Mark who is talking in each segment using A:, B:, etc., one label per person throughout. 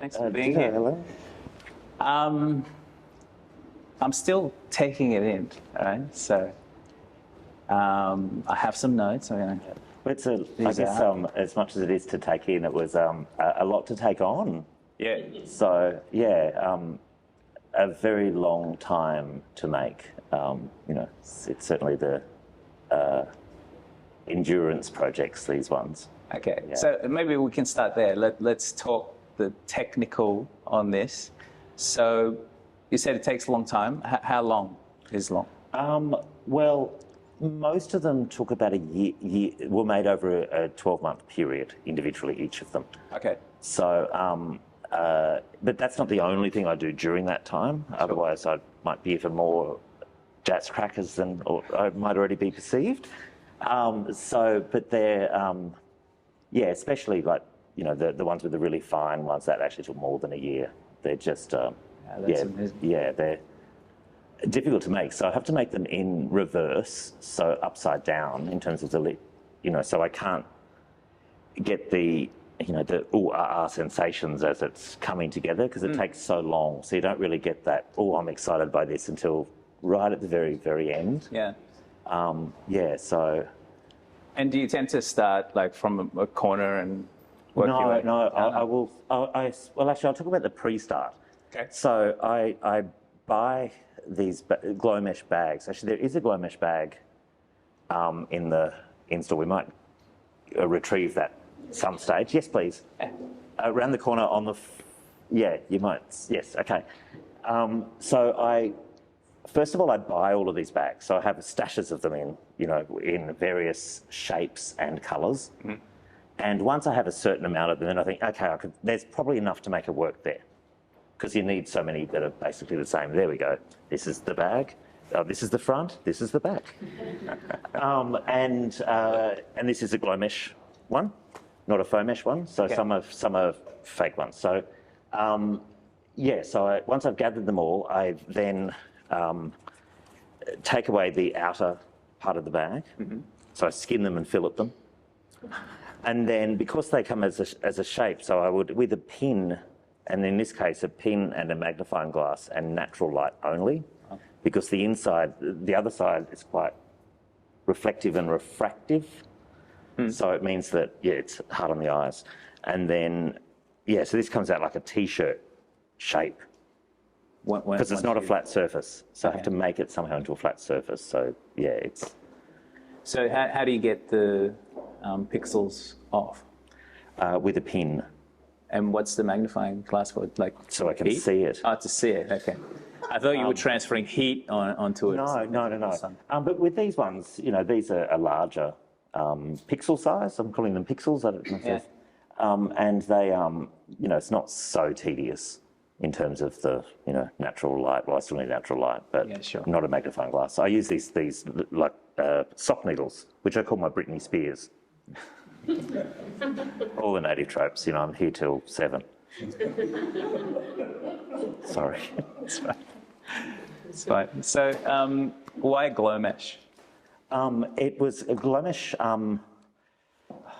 A: Thanks for being here.
B: Hello.
A: I'm still taking it in, all right? So I have some notes. I'm gonna
B: It's I guess as much as it is to take in, it was a lot to take on.
A: Yeah.
B: So yeah, a very long time to make. It's certainly the endurance projects, these ones.
A: Okay.
B: Yeah.
A: So maybe we can start there. Let's talk the technical on this. So you said it takes a long time. How long is long?
B: Well, most of them took about a year, were made over a 12-month period individually, each of them.
A: Okay.
B: So, but that's not the only thing I do during that time. Sure. Otherwise, I might be even more jazz crackers than I might already be perceived. But they're, especially like, the ones with the really fine ones that actually took more than a year. They're just, they're difficult to make. So I have to make them in reverse, so upside down in terms of the lip, so I can't get the sensations as it's coming together because it takes so long. So you don't really get that, I'm excited by this until right at the very, very end.
A: Yeah.
B: So.
A: And do you tend to start like from a corner and work your way?
B: No, I will. Well, actually, I'll talk about the pre-start.
A: Okay.
B: So I buy these glow mesh bags. Actually, there is a glow mesh bag in the in-store. We might retrieve that some stage. Yes, please. Around the corner on the... you might. Yes, okay. So first of all, I buy all of these bags. So I have stashes of them in various shapes and colours. Mm-hmm. And once I have a certain amount of them, then I think, okay, there's probably enough to make it work there. Because you need so many that are basically the same. There we go. This is the bag. This is the front. This is the back. And this is a glow mesh one, not a faux mesh one. So okay. some are fake ones. So once I've gathered them all, I then take away the outer part of the bag. Mm-hmm. So I skin them and fillet them. And then because they come as a shape, so I would, with a pin, and in this case, a pin and a magnifying glass and natural light only, because the other side is quite reflective and refractive. So it means that, it's hard on the eyes. And then, so this comes out like a T-shirt shape. Because it's not a flat surface. So I have to make it somehow into a flat surface. So, it's...
A: So how do you get the pixels off?
B: With a pin.
A: And what's the magnifying glass for? Like
B: so I can
A: heat?
B: See it.
A: Oh, to see it. Okay. I thought you were transferring heat onto it.
B: No. But with these ones, these are larger pixel size. I'm calling them pixels. I don't know if and they, it's not so tedious in terms of the, natural light. Well, I still need natural light, but not a magnifying glass. So I use these like sock needles, which I call my Britney Spears. All the native tropes, I'm here till 7. Sorry.
A: It's fine. It's fine. So, why glow mesh?
B: It was a glow mesh.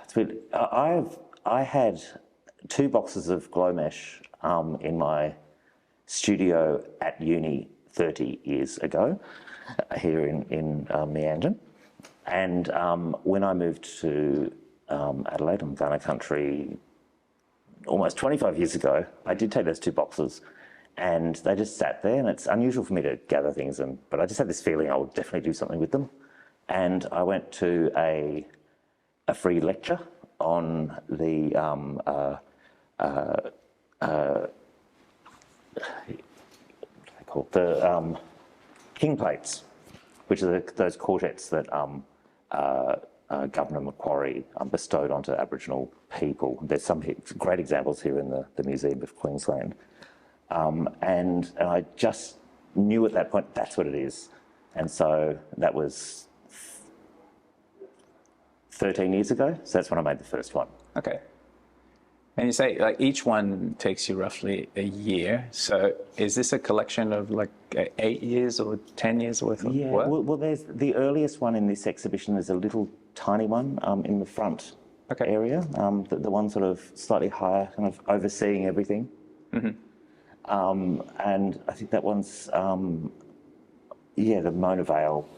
B: It's weird. I had 2 boxes of glow mesh in my studio at uni 30 years ago, here in Meanjin. And when I moved to Adelaide and Gunner Country almost 25 years ago, I did take those 2 boxes and they just sat there, and it's unusual for me to gather things, but I just had this feeling I would definitely do something with them. And I went to a free lecture on the king plates, which are those quartets that Governor Macquarie bestowed onto Aboriginal people. There's some great examples here in the Museum of Queensland. And I just knew at that point that's what it is. And so that was 13 years ago. So that's when I made the first one.
A: Okay. And you say like each one takes you roughly a year. So is this a collection of like 8 years or 10 years worth of work?
B: Well, there's the earliest one in this exhibition is a little tiny one in the front area. The one sort of slightly higher, kind of overseeing everything. And I think that one's, the Mona Vale,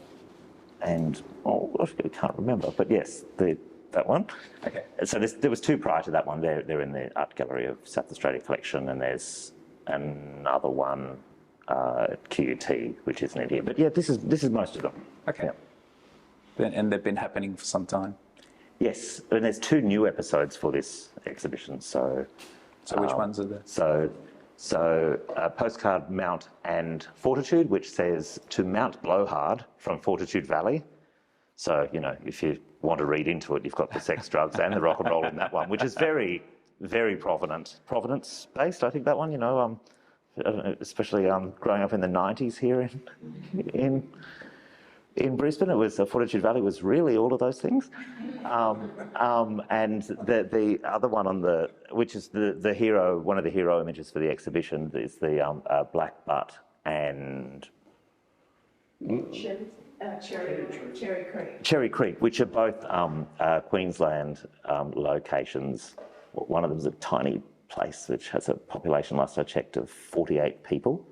B: and I can't remember, but yes, that one.
A: Okay.
B: So there was two prior to that one. They're in the Art Gallery of South Australia collection, and there's another one at QUT, which isn't in here. But yeah, this is most of them.
A: Okay.
B: Yeah.
A: And they've been happening for some time.
B: Yes, and there's two new episodes for this exhibition. So
A: which ones are there?
B: So postcard Mount and Fortitude, which says to Mount Blowhard from Fortitude Valley. So, if you want to read into it, you've got the sex, drugs and the rock and roll in that one, which is very, very Providence-based, I think, that one, especially growing up in the 90s here in Brisbane. It was Fortitude Valley was really all of those things. And the other one which is the hero, one of the hero images for the exhibition is the Black Butt and Cherry Creek, which are both Queensland locations. One of them is a tiny place which has a population, last I checked, of 48 people.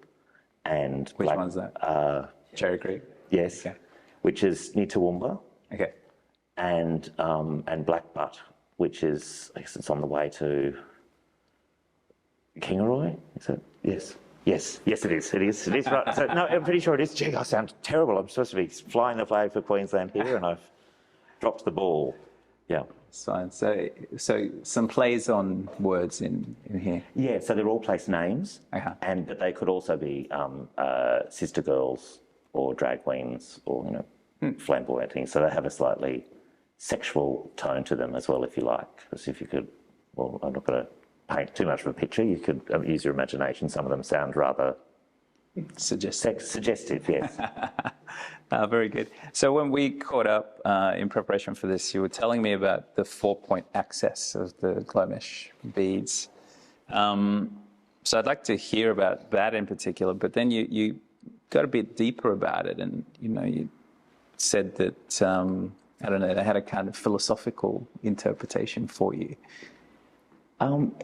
B: And
A: which one's that? Cherry Creek.
B: Yes. Okay. Which is near Toowoomba.
A: Okay.
B: And Black Butt, which is, I guess it's on the way to Kingaroy, is it? Yes. Yes, it is. It is right. So, no, I'm pretty sure it is. Gee, I sound terrible. I'm supposed to be flying the flag for Queensland here, and I've dropped the ball. Yeah.
A: It's fine. So some plays on words in here.
B: Yeah, so they're all place names,
A: Uh-huh.
B: but they could also be sister girls or drag queens or flamboyant things. So they have a slightly sexual tone to them as well, if you like. Because if you could, well, I'm not going to paint too much of a picture. You could use your imagination. Some of them sound rather suggestive, yes.
A: Very good. So when we caught up in preparation for this, you were telling me about the 4-point access of the glow mesh beads. So I'd like to hear about that in particular, but then you got a bit deeper about it, and you said that I don't know, they had a kind of philosophical interpretation for you.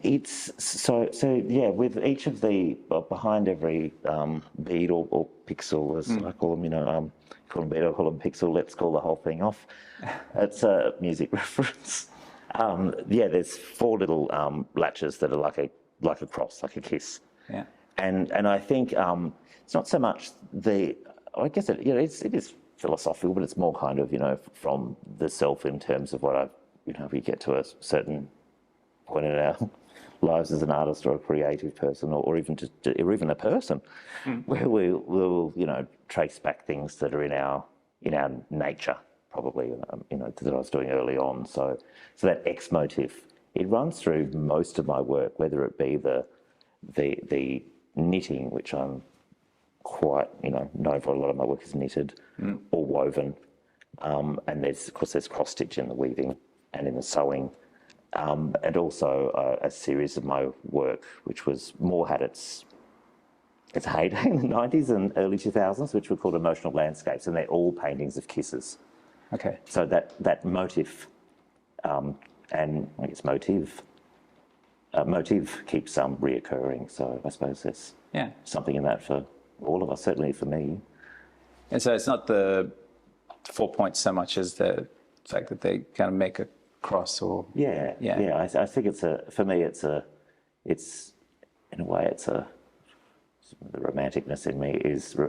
B: It's so yeah. With each of the behind every bead or pixel, as I call them, call them bead, I call them pixel. Let's call the whole thing off. It's a music reference. There's 4 little latches that are like a cross, like a kiss.
A: Yeah.
B: And I think it's not so much I guess it is philosophical, but it's more kind of from the self in terms of what we get to a certain point in our lives as an artist or a creative person, or even a person, where we'll trace back things that are in our nature, probably that I was doing early on. So that X motif, it runs through most of my work, whether it be the knitting, which I'm quite known for. A lot of my work is knitted or woven, and there's cross stitch in the weaving and in the sewing. And also a series of my work, which was more had its heyday in the 90s and early 2000s, which were called emotional landscapes, and they're all paintings of kisses.
A: Okay.
B: So that motif, and I guess motive keeps reoccurring. So I suppose there's something in that for all of us, certainly for me.
A: And so it's not the 4 points so much as the fact that they kind of make a cross or
B: I think it's in a way it's the romanticness in me is I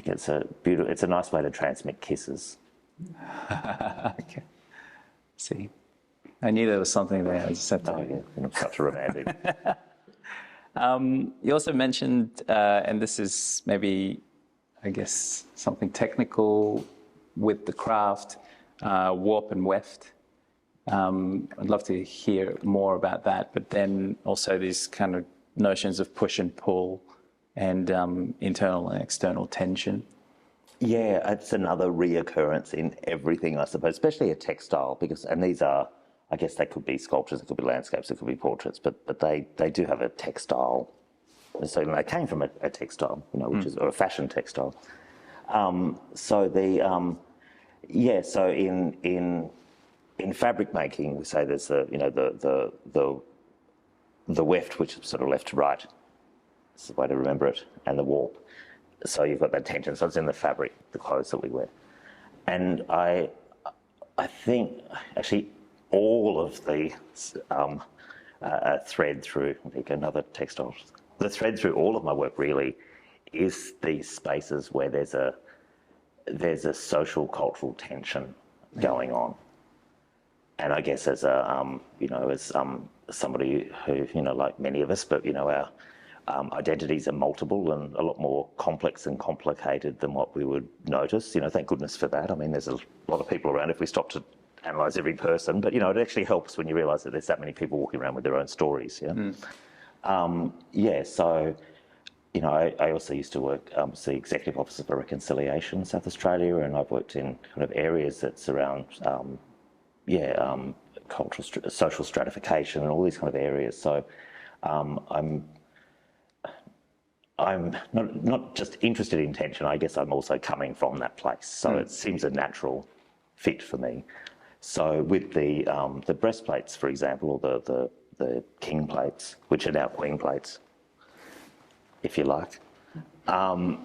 B: think it's a nice way to transmit kisses.
A: Okay. See, I knew there was something there. I just had to.
B: Oh yeah, I'm such a romantic.
A: You also mentioned, and this is maybe, I guess, something technical with the craft, warp and weft. I'd love to hear more about that, but then also these kind of notions of push and pull and internal and external tension.
B: Yeah, it's another reoccurrence in everything, I suppose, especially a textile, and these are, I guess they could be sculptures, it could be landscapes, it could be portraits, but they do have a textile. So they came from a textile, which is, or a fashion textile. So in fabric making, we say there's the the weft, which is sort of left to right, it's the way to remember it, and the warp. So you've got that tension. So it's in the fabric, the clothes that we wear. And I think actually all of the thread through, I think another textile, the thread through all of my work really is these spaces where there's a social cultural tension going on. And I guess as a, as somebody who, like many of us, but, our identities are multiple and a lot more complex and complicated than what we would notice. Thank goodness for that. I mean, there's a lot of people around if we stop to analyse every person, but, it actually helps when you realise that there's that many people walking around with their own stories, so, I also used to work as the Executive Officer for Reconciliation in South Australia, and I've worked in kind of areas that surround, cultural, social stratification and all these kind of areas. So I'm not just interested in tension, I guess I'm also coming from that place. So it seems a natural fit for me. So with the breastplates, for example, or the king plates, which are now queen plates, if you like, there's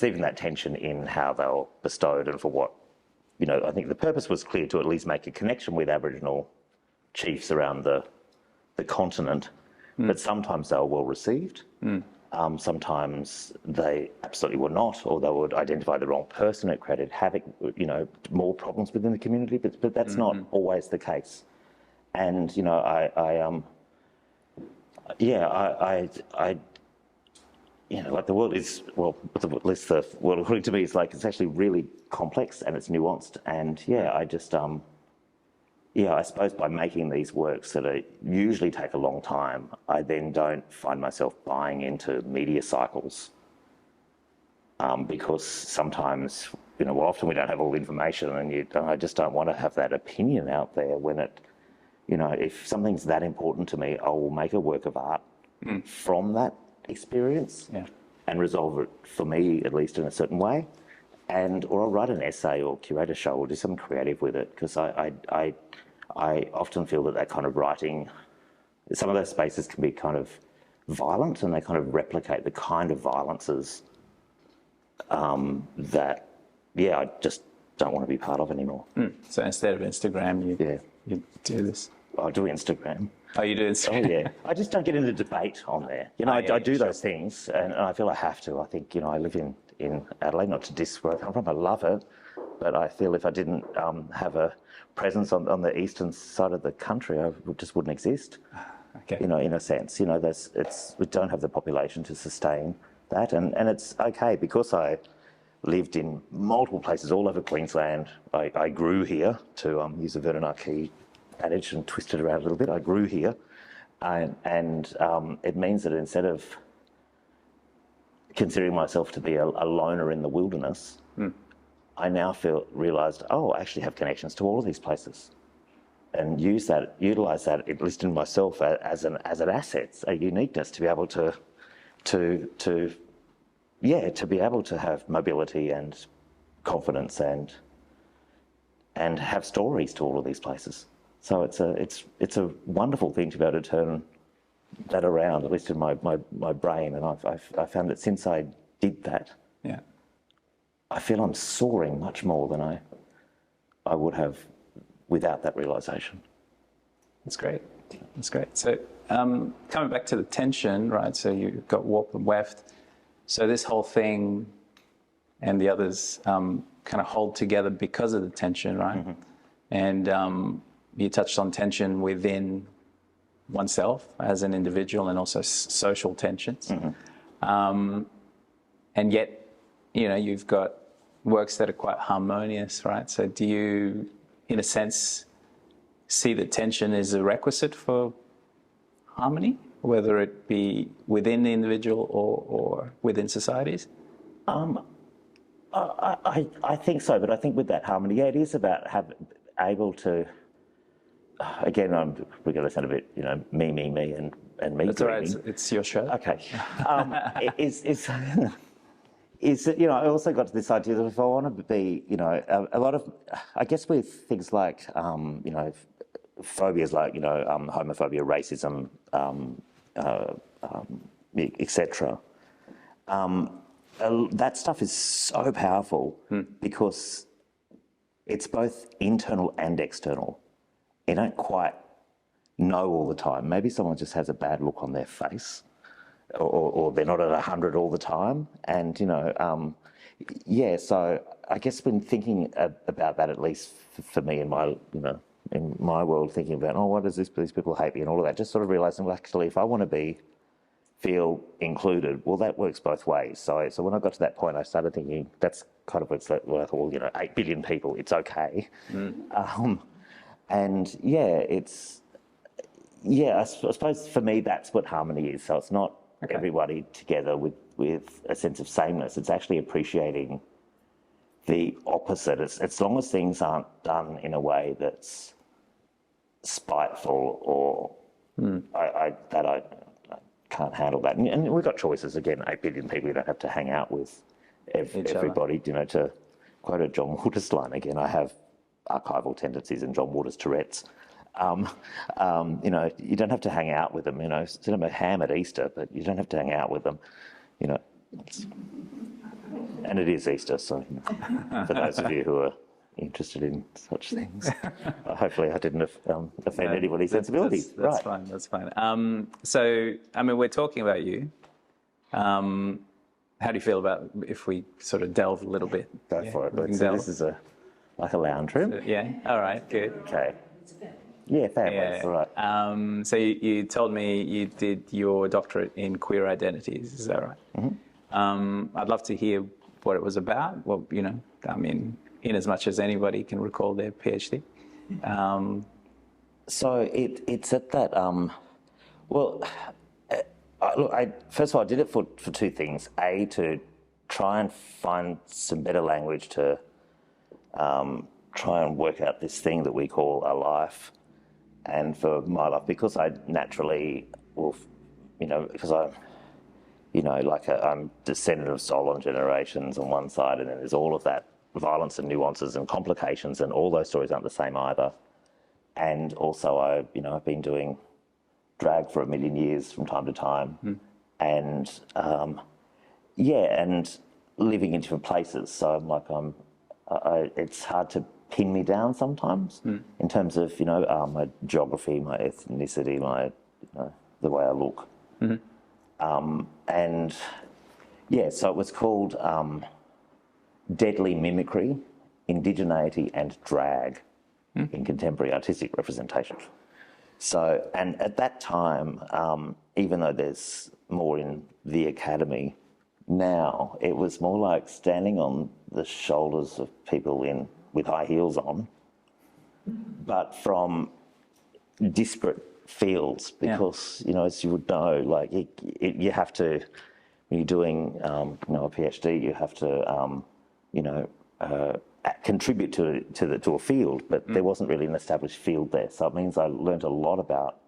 B: even that tension in how they were bestowed and for what, I think the purpose was clear to at least make a connection with Aboriginal chiefs around the continent, but sometimes they were well received. Sometimes they absolutely were not, or they would identify the wrong person. It created havoc, more problems within the community, but that's not always the case. And, like the world is, well, at least the world according to me is like, it's actually really complex and it's nuanced. And I suppose by making these works that usually take a long time, I then don't find myself buying into media cycles because sometimes, often we don't have all the information, and I just don't want to have that opinion out there when it, if something's that important to me, I will make a work of art from that experience and resolve it for me, at least in a certain way. Or I'll write an essay or curate a show or do something creative with it, because I often feel that kind of writing, some of those spaces can be kind of violent, and they kind of replicate the kind of violences that, I just don't want to be part of anymore.
A: So instead of Instagram, you do this?
B: I do Instagram.
A: Oh, you do Instagram?
B: Oh, yeah. I just don't get into debate on there. I do those things, and I feel I have to. I think, I live in Adelaide, not to diss where I come from, I love it, but I feel if I didn't have a presence on the eastern side of the country, I just wouldn't exist.
A: Okay.
B: In a sense, we don't have the population to sustain that, and it's okay because I lived in multiple places all over Queensland. I grew here, to use a Vernon Arkey adage and twist it around a little bit. I grew here, and it means that instead of considering myself to be a loner in the wilderness, I now realised, I actually have connections to all of these places, and utilise that, at least in myself, as an asset, a uniqueness to be able to be able to have mobility and confidence and have stories to all of these places. So it's a wonderful thing to be able to turn that around, at least in my brain. And I found that since I did that, I feel I'm soaring much more than I would have without that realisation.
A: That's great. That's great. So coming back to the tension, right? So you've got warp and weft. So this whole thing and the others kind of hold together because of the tension, right? And you touched on tension within oneself as an individual, and also social tensions. And yet, you've got works that are quite harmonious, right? So do you, in a sense, see that tension is a requisite for harmony, whether it be within the individual or within societies?
B: I think so, but I think with that harmony, it is about able to. Again, we're going to sound a bit, me, and me.
A: That's all right. It's your show.
B: Okay. Is that, I also got to this idea that if I want to be, a lot of, I guess with things like, phobias like, homophobia, racism, etc. That stuff is so powerful because it's both internal and external. You don't quite know all the time. Maybe someone just has a bad look on their face, or they're not at 100 all the time. And, so I guess been thinking about that, at least for me in my world, thinking about, what does these people hate me and all of that, just sort of realising, well, actually, if I want to feel included, well, that works both ways. So when I got to that point, I started thinking that's kind of what's like, well, 8 billion people, it's okay. I suppose for me, that's what harmony is. So it's not everybody together with a sense of sameness. It's actually appreciating the opposite. As long as things aren't done in a way that's spiteful or I can't handle that. And we've got choices. Again, 8 billion people, you don't have to hang out with everybody. To quote a John Waters line again, I have archival tendencies and John Waters Tourette's. You don't have to hang out with them. Send them a ham at Easter, but you don't have to hang out with them. And it is Easter, so for those of you who are interested in such things, hopefully I didn't offend anybody's sensibilities.
A: That's fine. That's fine. So, we're talking about you. How do you feel about if we sort of delve a little bit?
B: Go for it. So this is like a lounge room.
A: Yeah. All right. Good.
B: Okay. Yeah, family.
A: Yeah.
B: All right.
A: So you told me you did your doctorate in queer identities. Is that right? Mm-hmm. I'd love to hear what it was about. Well, in as much as anybody can recall their PhD.
B: So it's at that. First of all, I did it for two things. A, to try and find some better language to try and work out this thing that we call a life. And for my life, because I naturally because I'm descendant of Solon generations on one side, and then there's all of that violence and nuances and complications, and all those stories aren't the same either. And also, I've been doing drag for 1 million years from time to time, and and living in different places. So it's hard to pin me down sometimes in terms of my geography, my ethnicity, the way I look, so it was called Deadly Mimicry, Indigeneity and Drag in Contemporary Artistic Representation. So, and at that time, even though there's more in the academy now, it was more like standing on the shoulders of people with high heels on, but from disparate fields, because as you would know, you have to, when you're doing a PhD, you have to contribute to a field, but there wasn't really an established field there. So it means I learned a lot about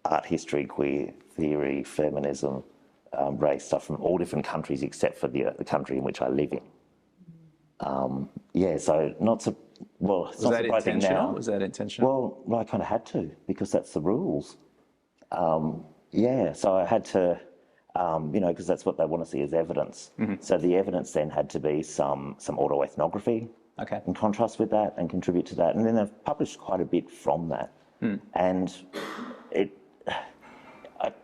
B: art history, queer theory, feminism, race stuff from all different countries except for the country in which I live in. So not so well. It's not surprising now.
A: Was that intentional?
B: Well, I kind of had to, because that's the rules. So I had to, because that's what they want to see as evidence. So the evidence then had to be some autoethnography, in contrast with that, and contribute to that. And then they've published quite a bit from that. And I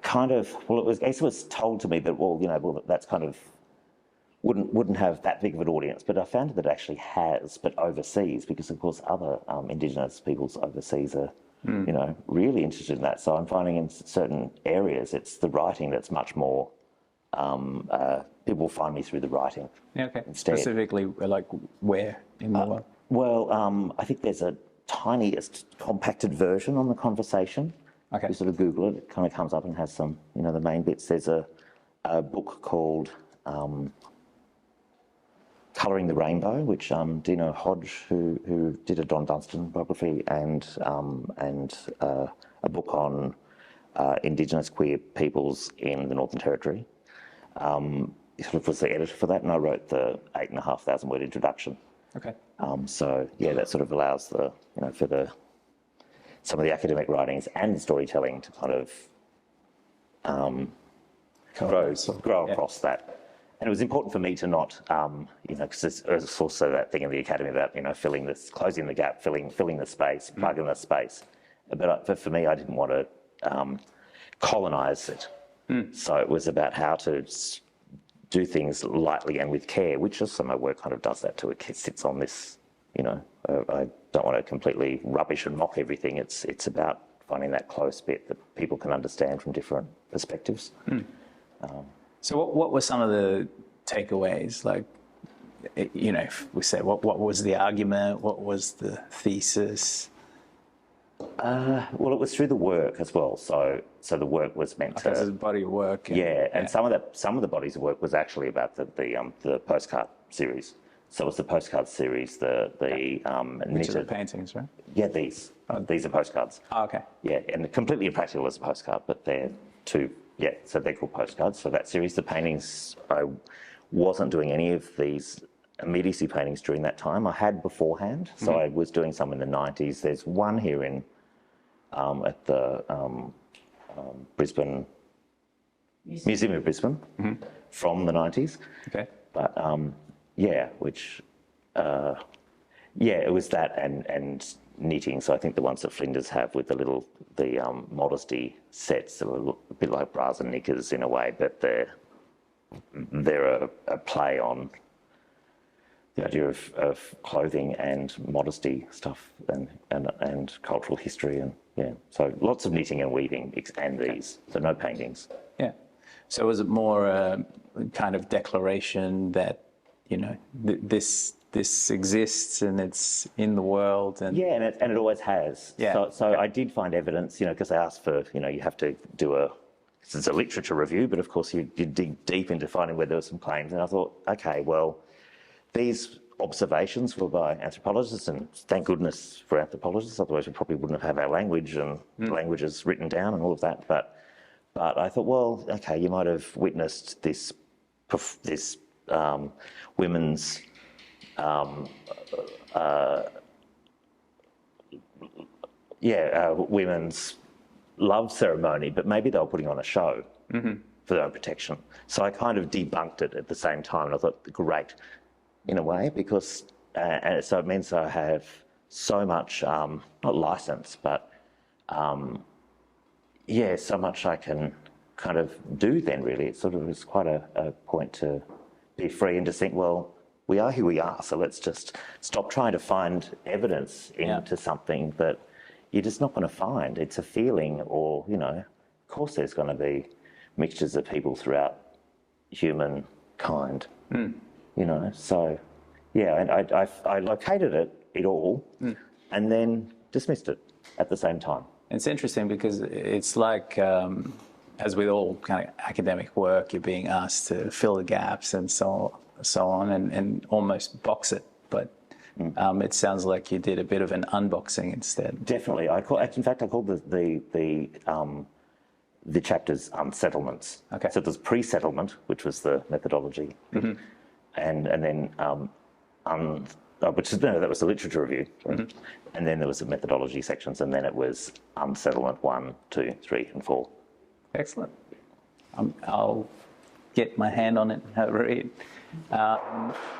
B: guess it was told to me that that's kind of wouldn't have that big of an audience, but I found that it actually has, but overseas, because of course other Indigenous peoples overseas are, really interested in that. So I'm finding in certain areas it's the writing that's much more. People find me through the writing. Instead.
A: Specifically, like where in the world?
B: I think there's a tiniest compacted version on the conversation. You sort of Google it, it kind of comes up and has some, the main bits. There's a book called Colouring the Rainbow, which Dino Hodge, who did a Don Dunstan biography, and a book on Indigenous queer peoples in the Northern Territory. He sort of was the editor for that, and I wrote the 8,500 word introduction.
A: Okay.
B: So yeah, that sort of allows for some of the academic writings and the storytelling to kind of grow across that. And it was important for me to not, because there's also that thing in the academy about, closing the gap, filling the space, plugging the space. But for me, I didn't want to colonise it. So it was about how to do things lightly and with care, which also my work kind of does that too. It sits on this, I don't want to completely rubbish and mock everything. It's about finding that close bit that people can understand from different perspectives.
A: So what were some of the takeaways? Like, if we say, what was the argument? What was the thesis?
B: Well, it was through the work as well. So the work was meant to...
A: As a body of work.
B: And some of the bodies of work was actually about the postcard series. So it was the postcard series,
A: Which are the paintings, right?
B: Yeah, these are postcards.
A: Oh, okay.
B: Yeah, and completely impractical as a postcard, but they're so they're called postcards. So that series, the paintings, I wasn't doing any of these immediacy paintings during that time. I had beforehand, so I was doing some in the 90s. There's one here at the Brisbane Museum of Brisbane from the 90s.
A: Okay.
B: But it was that and knitting. So I think the ones that Flinders have with the modesty sets that were a bit like bras and knickers in a way, but they're a play on the idea of clothing and modesty stuff and cultural history so lots of knitting and weaving and these, so no paintings.
A: Yeah. So was it more a kind of declaration that this exists and it's in the world and
B: and it always has.
A: Yeah.
B: So I did find evidence, because they asked for you have to do it's a literature review, but of course you dig deep into finding where there were some claims, and I thought, okay, well, these observations were by anthropologists, and thank goodness for anthropologists, otherwise we probably wouldn't have our language and languages written down and all of that. But I thought, well, okay, you might have witnessed this women's women's love ceremony, but maybe they were putting on a show for their own protection. So I kind of debunked it at the same time, and I thought, great, in a way, because and so it means I have so much not license, but so much I can kind of do then. Really, it sort of was quite a point to be free and just think, well, we are who we are, so let's just stop trying to find evidence into something that you're just not going to find. It's a feeling, or of course there's going to be mixtures of people throughout humankind. So and I located it all and then dismissed it at the same time.
A: It's interesting because it's like, as with all kind of academic work, you're being asked to fill the gaps and so on and almost box it. But it sounds like you did a bit of an unboxing instead.
B: Definitely. In fact, I called the chapters settlements.
A: Okay.
B: So there's pre-settlement, which was the methodology, and then that was the literature review, and then there was the methodology sections, and then it was unsettlement 1, 2, 3, and 4.
A: Excellent. I'll get my hand on it and have a read.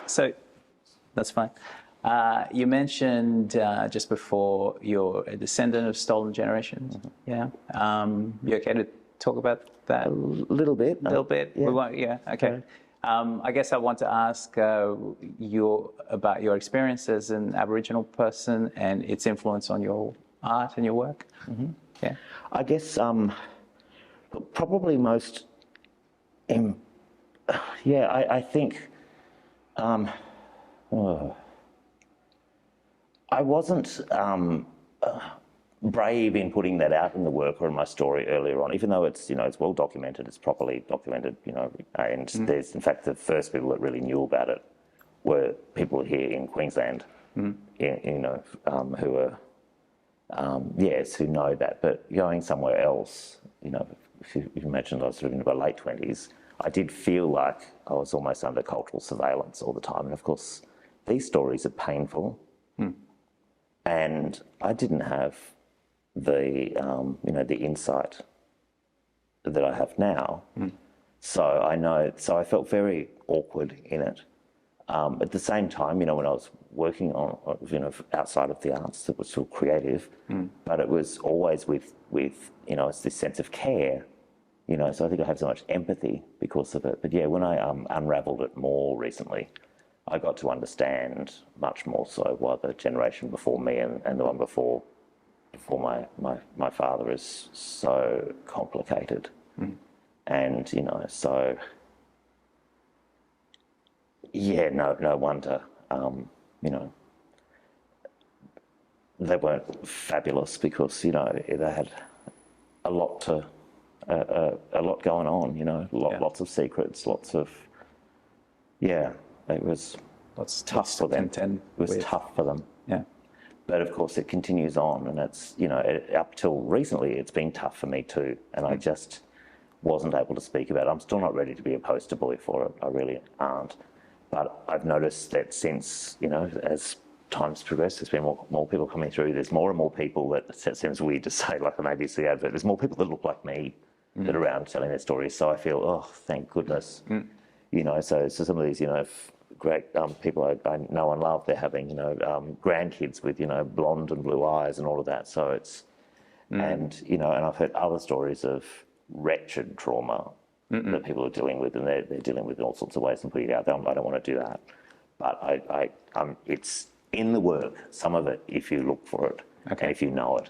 A: So that's fine. You mentioned just before you're a descendant of stolen generations. Yeah. You okay to talk about that?
B: A little bit.
A: A little bit?
B: Yeah.
A: Okay. Right. I guess I want to ask about your experience as an Aboriginal person and its influence on your art and your work. Yeah.
B: I guess probably most... I think... I wasn't brave in putting that out in the work or in my story earlier on, even though it's it's well documented, it's properly documented, and there's, in fact, the first people that really knew about it were people here in Queensland, who are who know that. But going somewhere else, if you imagine I was sort of in my late 20s, I did feel like I was almost under cultural surveillance all the time, and of course these stories are painful, and I didn't have the the insight that I have now. So I felt very awkward in it. At the same time, when I was working on, outside of the arts, it was still creative, but it was always with it's this sense of care, so I think I have so much empathy because of it. But yeah, when I unravelled it more recently, I got to understand much more so why the generation before me and the one before my father is so complicated. And, so, yeah, no wonder, they weren't fabulous because, they had a lot going on, lots of secrets, lots of, it was tough for them. It was tough for them.
A: Yeah.
B: But of course it continues on, and it's, up till recently, it's been tough for me too. And I just wasn't able to speak about it. I'm still not ready to be a poster boy for it. I really aren't. But I've noticed that since, as times progress, there's been more people coming through. There's more and more people that seems weird to say, like an ABC advert. There's more people that look like me that are around telling their stories. So I feel, oh, thank goodness. So some of these, great people I know and love, they're having, grandkids with, blonde and blue eyes and all of that. So it's, and I've heard other stories of wretched trauma that people are dealing with, and they're dealing with in all sorts of ways and putting it out there. I don't want to do that. But it's in the work, some of it, if you look for it, and if you know it.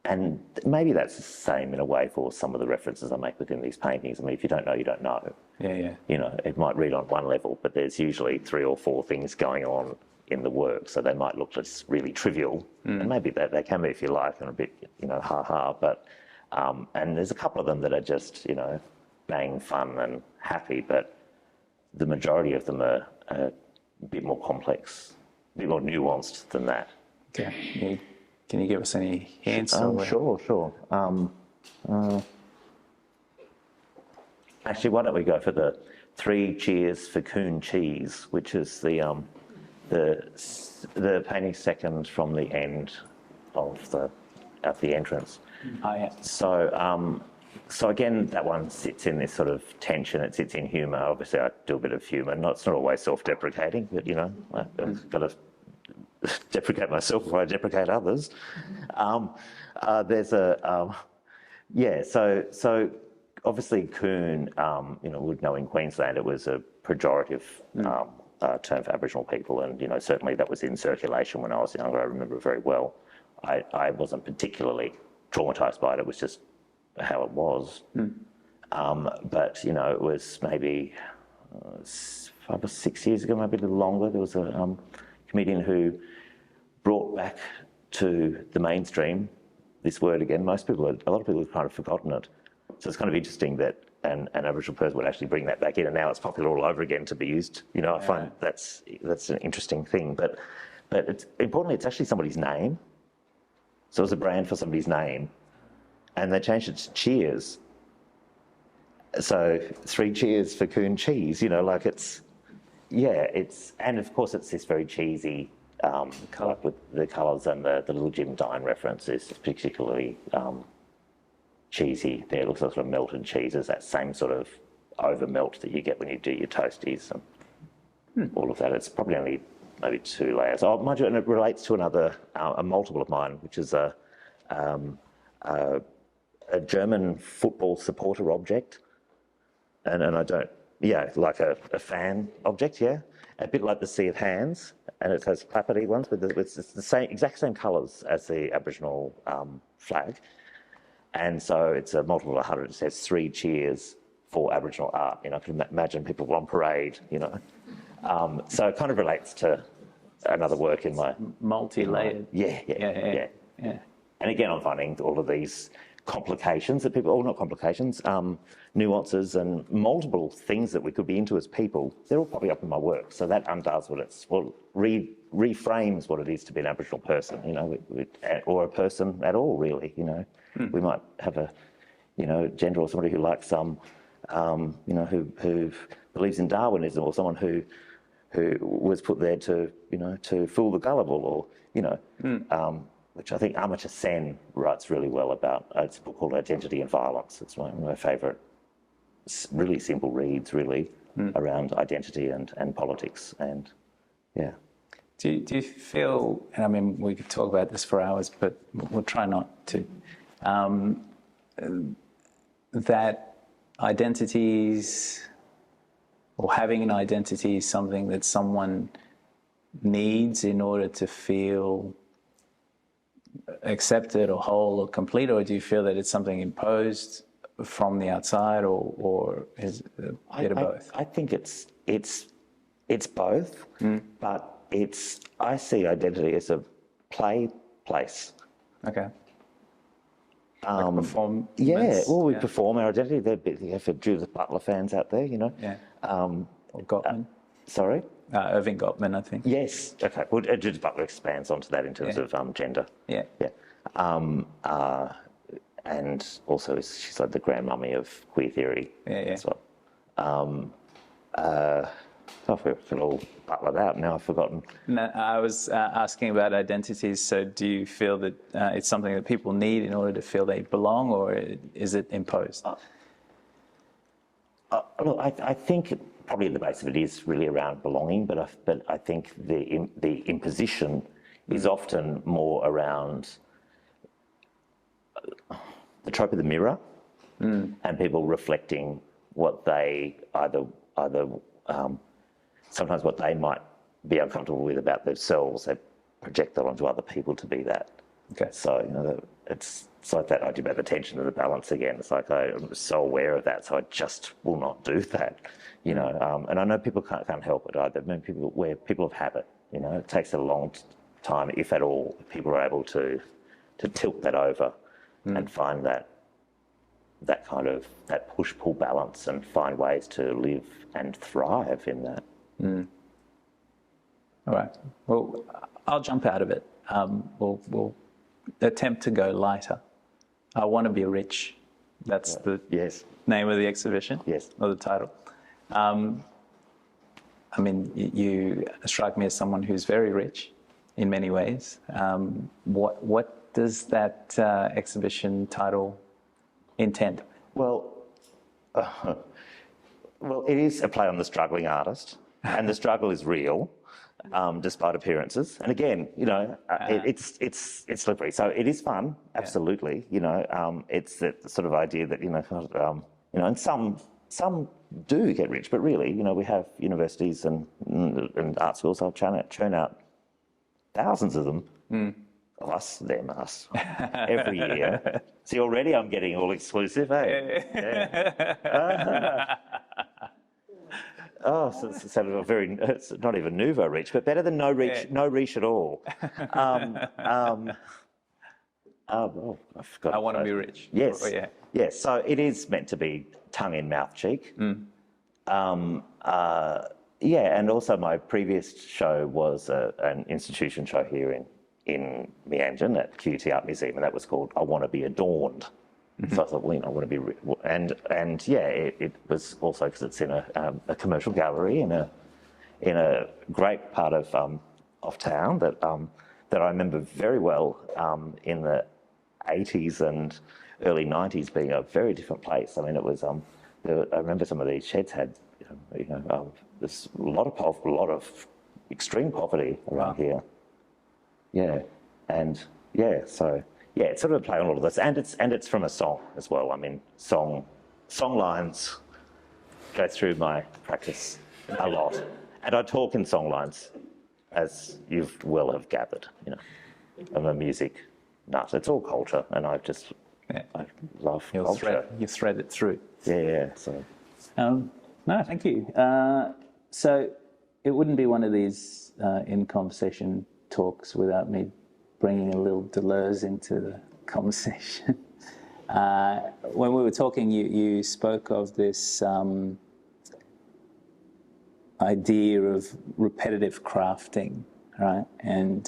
B: And maybe that's the same in a way for some of the references I make within these paintings. I mean, if you don't know, you don't know.
A: Yeah.
B: It might read on one level, but there's usually 3 or 4 things going on in the work, so they might look just really trivial. And maybe they can be, if you like, and a bit, ha-ha, but, and there's a couple of them that are just, bang, fun and happy, but the majority of them are a bit more complex, a bit more nuanced than that.
A: Okay. Can you give us any hints?
B: Sure. Actually, why don't we go for the 3 cheers for coon cheese, which is the painting second from the end of the entrance.
A: Oh, yeah.
B: So again, that one sits in this sort of tension. It sits in humour. Obviously, I do a bit of humour. It's not always self-deprecating, but I've got to deprecate myself before I deprecate others. There's a So obviously, coon. We'd know in Queensland it was a pejorative term for Aboriginal people, and certainly that was in circulation when I was younger. I remember it very well. I wasn't particularly traumatised by it. It was just how it was. But it was maybe 5 or 6 years ago, maybe a little longer. There was a comedian who brought back to the mainstream this word again. A lot of people have kind of forgotten it. So it's kind of interesting that an Aboriginal person would actually bring that back in, and now it's popular all over again to be used. I find that's an interesting thing. But importantly, it's actually somebody's name. So it's a brand for somebody's name, and they changed it to cheers. So 3 cheers for coon cheese. And of course it's this very cheesy, like with the colours, and the little Jim Dine reference is particularly cheesy. There, it looks like sort of melted cheeses, that same sort of over melt that you get when you do your toasties and all of that. It's probably only maybe 2 layers. Oh, mind you, and it relates to a multiple of mine, which is a German football supporter object, and I don't. Yeah, like a fan object, a bit like the Sea of Hands, and it has clapperty ones with the exact same colours as the Aboriginal flag, and so it's a multiple of 100. It says 3 cheers for Aboriginal art. I can imagine people on parade. So it kind of relates to another work in my
A: multi-layered.
B: Yeah. And again, I'm finding all of these complications that people, not complications, nuances and multiple things that we could be into as people, they're all popping up in my work. So that undoes reframes what it is to be an Aboriginal person, or a person at all, really, We might have a, gender or somebody who likes who believes in Darwinism, or someone who who was put there to, to fool the gullible, or, which I think Amartya Sen writes really well about. It's a book called Identity and Violence. It's one of my favourite, really simple reads, really, around identity and politics. And, yeah.
A: Do you feel, and I mean, we could talk about this for hours, but we'll try not to, that identities or having an identity is something that someone needs in order to feel accepted or whole or complete, or do you feel that it's something imposed from the outside, or is it a bit of both?
B: I think it's both, but I see identity as a place.
A: Okay. Like perform.
B: Yeah, well, we perform our identity. They're for Judith Butler fans out there,
A: Yeah. Or Gottman.
B: Sorry?
A: Irving Gottman, I think.
B: Yes. Okay. Well, Judith Butler expands onto that in terms of gender.
A: Yeah.
B: Yeah. And also, she's like the grandmummy of queer theory as well. I feel all butlered out now. I've forgotten.
A: No, I was asking about identities. So, do you feel that it's something that people need in order to feel they belong, or is it imposed?
B: Look, I think probably at the base of it is really around belonging, but I think the imposition is often more around the trope of the mirror and people reflecting what they either sometimes what they might be uncomfortable with about themselves, they project that onto other people to be that.
A: Okay.
B: So, it's like that idea about the tension and the balance again. It's like I'm so aware of that, so I just will not do that, And I know people can't help it either. I mean, people of habit, it takes a long time, if at all, people are able to tilt that over and find that kind of that push-pull balance and find ways to live and thrive in that.
A: All right. Well, I'll jump out of it. We'll attempt to go lighter. I want to be rich. That's the name of the exhibition.
B: Yes.
A: Or the title. I mean, you strike me as someone who's very rich in many ways. What does that exhibition title intend?
B: Well, it is a play on the struggling artist, and the struggle is real, despite appearances. And again, it's slippery. So it is fun, absolutely. It's that sort of idea that and some do get rich, but really, we have universities and art schools. I'll churn out thousands of them. Us every year. See, already I'm getting all exclusive, eh? Yeah. So it's a very, it's not even nouveau reach, but better than no reach, no reach at all. I forgot.
A: I want to be rich.
B: Yes.
A: Oh, yeah.
B: Yes. So it is meant to be tongue in mouth cheek. And also my previous show was an institution show here in Meanjin at QUT Art Museum, and that was called I Want to Be Adorned. So I thought, I want to be, it was also because it's in a commercial gallery in a great part of town that I remember very well in the 80s and early 90s being a very different place. I mean, it was I remember some of these sheds had there's a lot of extreme poverty around here. Yeah, and so. Yeah, it's sort of a play on all of this, and it's from a song as well. I mean, song lines go through my practice a lot, and I talk in song lines, as you well have gathered. I'm a music nut. It's all culture, and I love culture.
A: You thread it through.
B: Yeah. So.
A: No, thank you. So it wouldn't be one of these in conversation talks without me bringing a little Deleuze into the conversation. When we were talking, you spoke of this idea of repetitive crafting, right? And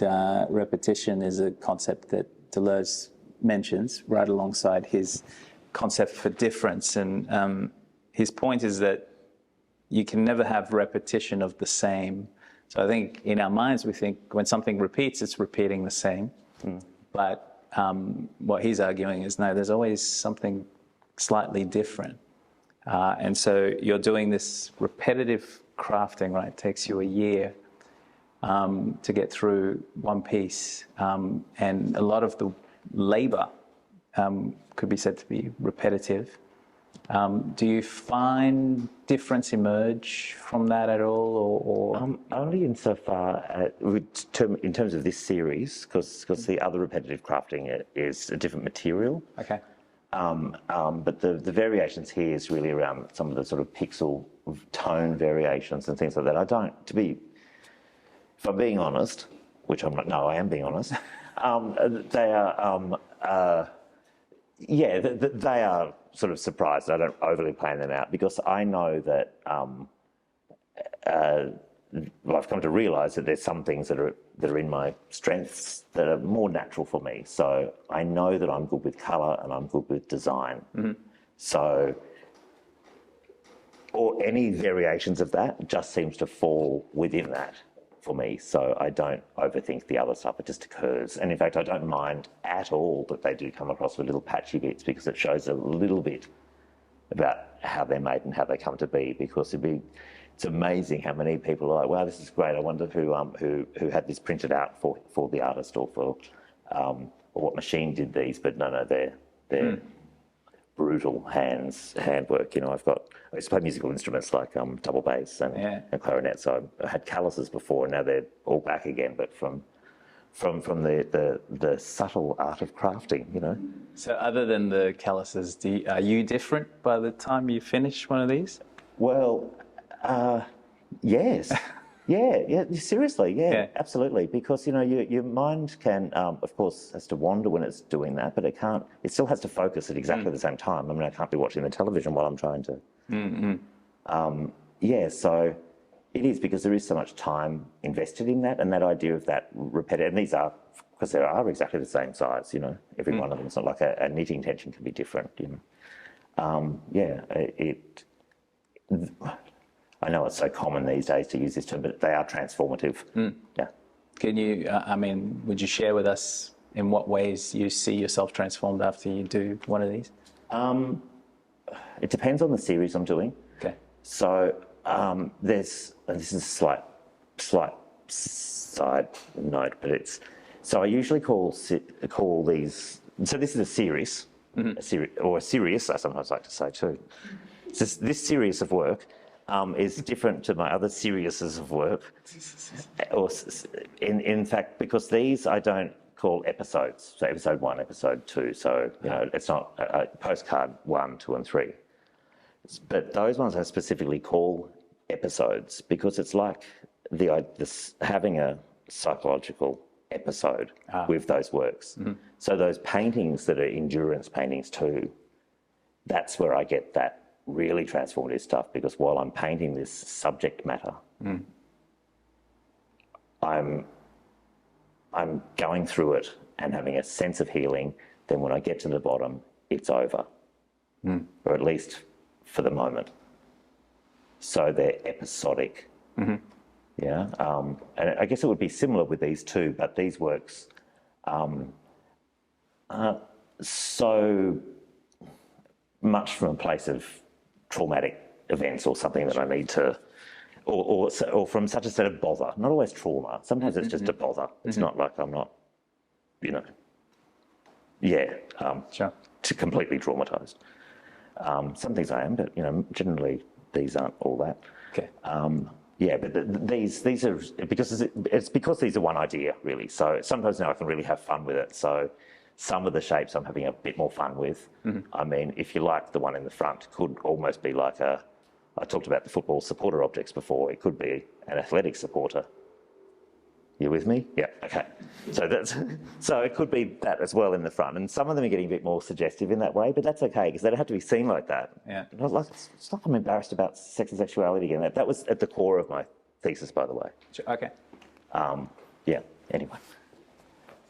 A: repetition is a concept that Deleuze mentions right alongside his concept for difference. And his point is that you can never have repetition of the same So I think in our minds, we think when something repeats, it's repeating the same. But what he's arguing is, no, there's always something slightly different. And so you're doing this repetitive crafting, right? It takes you a year to get through one piece. And a lot of the labor could be said to be repetitive. Do you find difference emerge from that at all, or?
B: Only insofar in terms of this series, because the other repetitive crafting is a different material.
A: Okay.
B: But the variations here is really around some of the sort of pixel tone variations and things like that. If I'm being honest, which I'm not, no, I am being honest, they are, they are sort of surprised. I don't overly plan them out because I know that I've come to realise that there's some things that are in my strengths that are more natural for me. So I know that I'm good with colour and I'm good with design. So, or any variations of that just seems to fall within that for me. So I don't overthink the other stuff. It just occurs. And in fact, I don't mind at all that they do come across with little patchy bits because it shows a little bit about how they're made and how they come to be, because it's amazing how many people are like, wow, this is great. I wonder who had this printed out for the artist or or what machine did these. But no, they're brutal handwork. You know, I used to play musical instruments like double bass and clarinet. So I had calluses before, and now they're all back again. But from the subtle art of crafting, you know.
A: So other than the calluses, are you different by the time you finish one of these?
B: Well, yes. Yeah, seriously, yeah, absolutely. Because, you know, your mind can, of course, has to wander when it's doing that, but it still has to focus at exactly the same time. I mean, I can't be watching the television while I'm trying to. So it is, because there is so much time invested in that, and that idea of that repetitive, and these are, because they are exactly the same size, you know, every one of them. It's not like a knitting tension can be different, you know. I know it's so common these days to use this term, but they are transformative. Yeah.
A: Can you, would you share with us in what ways you see yourself transformed after you do one of these?
B: It depends on the series I'm doing.
A: Okay.
B: So this is a slight side note, but so I usually call these, so this is a series, or a series, I sometimes like to say too. So this series of work is different to my other seriouses of work. Or in fact, because these I don't call episodes. So episode 1, episode 2. So, you know, it's not postcard 1, 2 and 3. But those ones I specifically call episodes because it's like having a psychological episode with those works. So those paintings that are endurance paintings too, that's where I get that really transformative stuff, because while I'm painting this subject matter, I'm going through it and having a sense of healing. Then when I get to the bottom, it's over, or at least for the moment. So they're episodic. Yeah, and I guess it would be similar with these two, but these works are so much from a place of traumatic events or something that I need to, or from such a set of bother. Not always trauma. Sometimes it's just a bother. It's not like I'm not, you know, completely traumatised. Some things I am, but, you know, generally these aren't all that.
A: Okay.
B: But these are, because these are one idea, really. So sometimes now I can really have fun with it. So some of the shapes I'm having a bit more fun with. I mean, if you like, the one in the front could almost be like I talked about the football supporter objects before. It could be an athletic supporter. You with me? Yeah, okay. So it could be that as well in the front. And some of them are getting a bit more suggestive in that way, but that's okay, because they don't have to be seen like that.
A: Yeah.
B: It's not like I'm embarrassed about sex and sexuality again. That was at the core of my thesis, by the way.
A: Okay.
B: Anyway.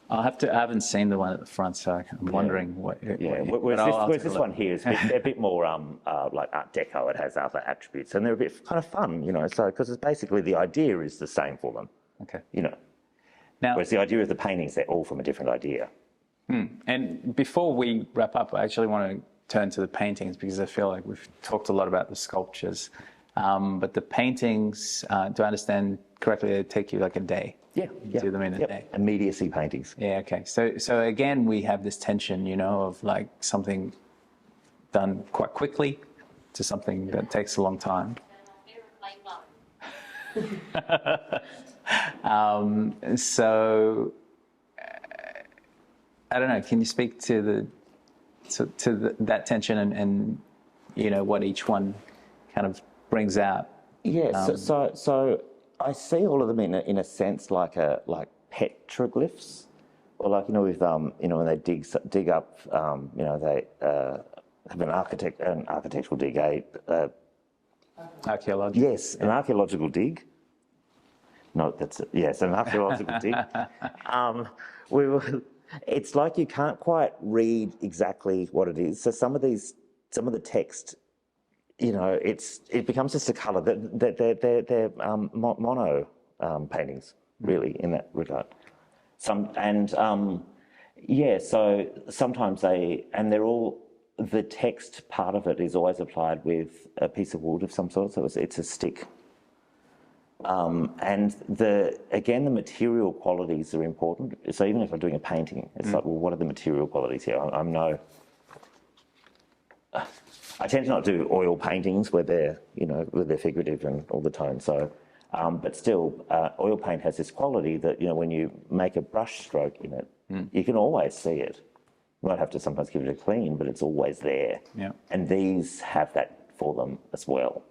A: I haven't seen the one at the front, so I'm wondering what.
B: Yeah,
A: what
B: whereas this one here is a bit more like Art Deco. It has other attributes, and they're a bit kind of fun, you know. So because it's basically the idea is the same for them,
A: Okay.
B: you know.
A: Now,
B: Whereas the idea of the paintings, they're all from a different idea.
A: and before we wrap up, I actually want to turn to the paintings because I feel like we've talked a lot about the sculptures, but the paintings, do I understand correctly? They take you like a day.
B: Yeah,
A: You do them in a day.
B: Immediacy paintings.
A: Yeah. Okay. So again, we have this tension, you know, of like something done quite quickly to something that takes a long time. So I don't know. Can you speak to that tension and you know what each one kind of brings out?
B: Yeah. So I see all of them in a sense like petroglyphs, or like, you know, with you know, when they dig up, you know, they have an architectural dig,
A: Archaeology.
B: yes, an archaeological dig. No, yes, an archaeological dig. It's like you can't quite read exactly what it is. So some of the text, you know, it becomes just a colour. They're mono paintings, really, in that regard. So sometimes they're all, the text part of it is always applied with a piece of wood of some sort, so it's a stick. And the material qualities are important. So even if I'm doing a painting, it's like, well, what are the material qualities here? I tend to not do oil paintings where they're figurative and all the time. So, but still, oil paint has this quality that, you know, when you make a brush stroke in it, you can always see it. You might have to sometimes give it a clean, but it's always there.
A: Yeah.
B: And these have that for them as well.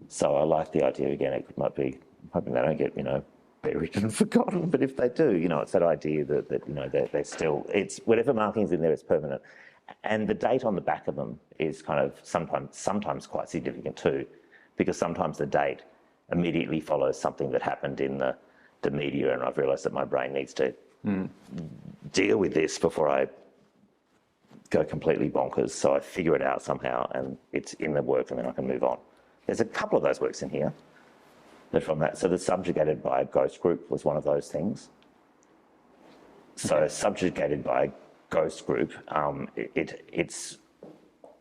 B: So I like the idea, again, it might be, hoping they don't get, you know, buried and forgotten, but if they do, you know, it's that idea that you know, they're still, it's whatever marking's in there is permanent. And the date on the back of them is kind of sometimes quite significant too, because sometimes the date immediately follows something that happened in the media, and I've realised that my brain needs to deal with this before I go completely bonkers. So I figure it out somehow, and it's in the work, and then I can move on. There's a couple of those works in here. They're from that. So the Subjugated by a Ghost Group was one of those things. So Subjugated by a Ghost Group, it's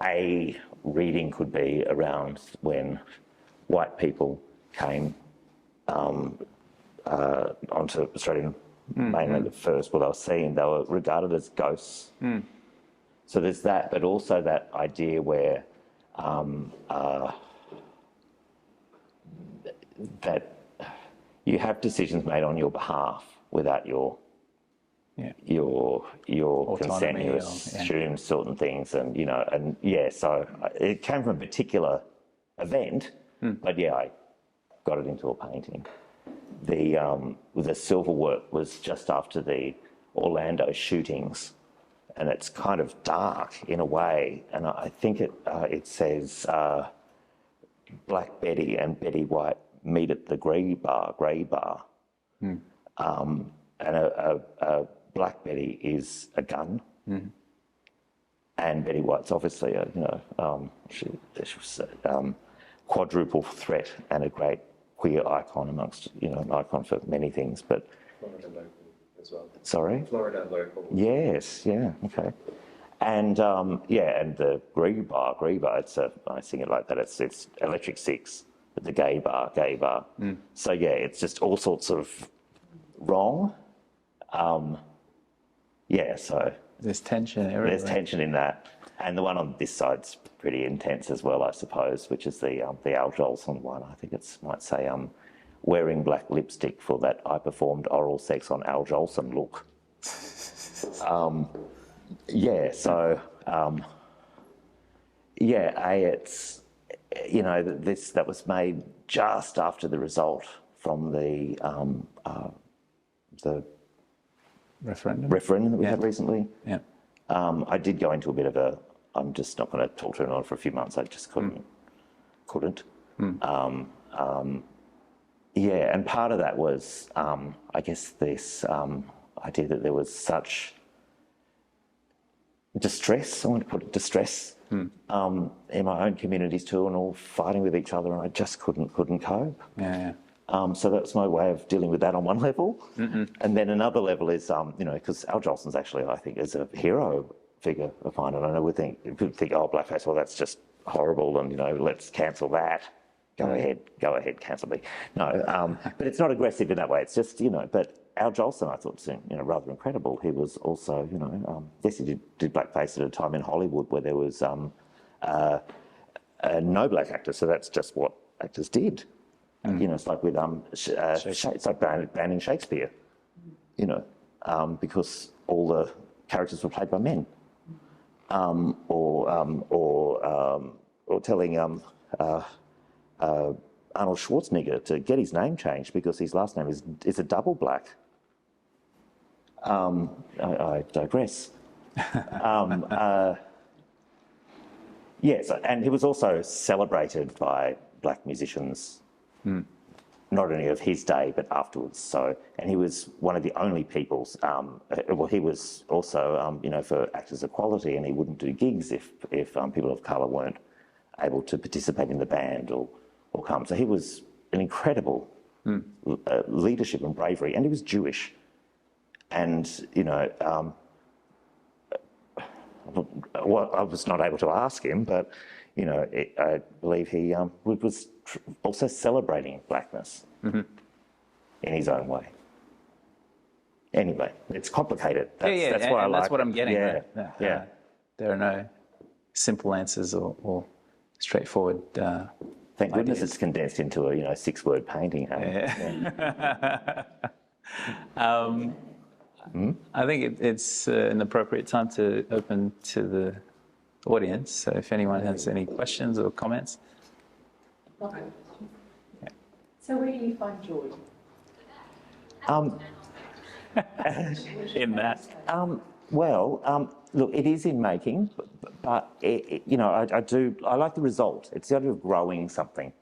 B: a reading could be around when white people came onto Australian mainland at first. Well, they were seen, they were regarded as ghosts. So there's that, but also that idea where that you have decisions made on your behalf without your consent. You assume certain things, and you know, and so it came from a particular event, but I got it into a painting. The silver work was just after the Orlando shootings, and it's kind of dark in a way, and I think it says Black Betty and Betty White meet at the Grey Bar. And a Black Betty is a gun, and Betty White's obviously she was a quadruple threat and a great queer icon amongst, an icon for many things. But
C: Florida local as well.
B: Sorry?
C: Florida local.
B: Yes, yeah, okay. And and the Grey Bar, it's I sing it like that. It's Electric Six. The gay bar. So it's just all sorts of wrong. So
A: there's tension everywhere.
B: There's tension in that, and the one on this side's pretty intense as well, I suppose, which is the Al Jolson one. I think it might say wearing black lipstick for that I performed oral sex on Al Jolson look. It's that was made just after the result from the referendum that we had recently.
A: Yeah.
B: I did go into a bit of I'm just not going to talk to it on for a few months. I just couldn't. And part of that was, I guess this, idea that there was such distress, I want to put it distress, in my own communities too, and all fighting with each other, and I just couldn't cope.
A: Yeah.
B: So that's my way of dealing with that on one level. And then another level is, because Al Jolson's actually, I think, is a hero figure of mine. And I know people think, oh, blackface, well, that's just horrible, and, let's cancel that. Go ahead, cancel me. No, but it's not aggressive in that way. It's just, but Al Jolson, I thought, rather incredible. He was also, yes, he did blackface at a time in Hollywood where there was no black actors, so that's just what actors did. It's like with it's like banning Shakespeare, because all the characters were played by men, or telling Arnold Schwarzenegger to get his name changed because his last name is a double black. I digress. Yes, and he was also celebrated by black musicians, not only of his day but afterwards. So, and he was one of the only people's. He was also, for Actors Equality, and he wouldn't do gigs if people of colour weren't able to participate in the band or come. So he was an incredible leadership and bravery, and he was Jewish. And, I was not able to ask him, but, I believe he was also celebrating blackness in his own way. Anyway, it's complicated. That's why I like
A: that's what I'm getting.
B: Yeah,
A: right?
B: yeah.
A: There are no simple answers or straightforward.
B: Thank goodness it's condensed into a 6-word painting.
A: I think it's an appropriate time to open to the audience. So if anyone has any questions or comments.
D: Okay. So where do you find joy?
A: In that.
B: Look, it is in making, but I like the result. It's the idea of growing something.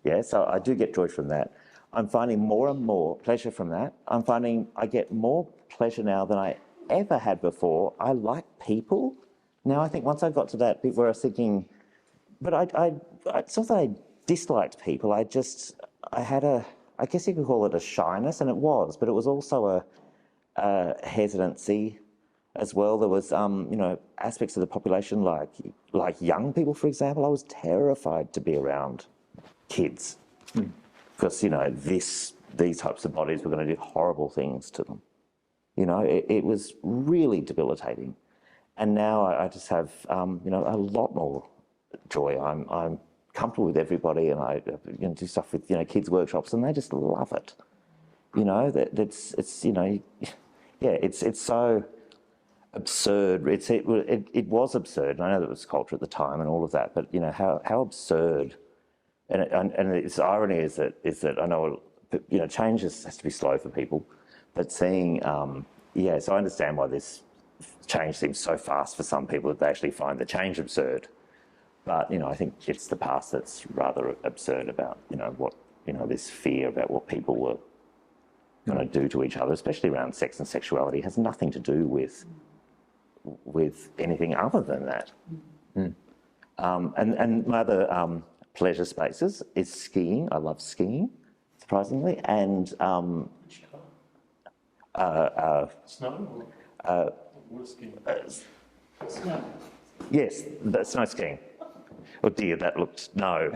B: Yeah, so I do get joy from that. I'm finding more and more pleasure from that. I'm finding I get more pleasure now than I ever had before. I like people. Now I think once I got to that bit where I was thinking, but it's not that I disliked people. I guess you could call it a shyness, and it was, but it was also a hesitancy as well. There was, aspects of the population like young people, for example. I was terrified to be around kids because, these types of bodies were going to do horrible things to them. It was really debilitating. And now I just have, a lot more joy. I'm comfortable with everybody, and I do stuff with, kids' workshops, and they just love it. It's so absurd. It was absurd. And I know that it was culture at the time and all of that, but how absurd. And its irony is that I know change has to be slow for people, but seeing so I understand why this change seems so fast for some people that they actually find the change absurd. But I think it's the past that's rather absurd about what this fear about what people were going to do to each other, especially around sex and sexuality, has nothing to do with anything other than that. And my other pleasure spaces is skiing. I love skiing, surprisingly, and
C: Snow? Water skiing?
D: Snow.
B: yes, the snow skiing. Oh dear, that looked no.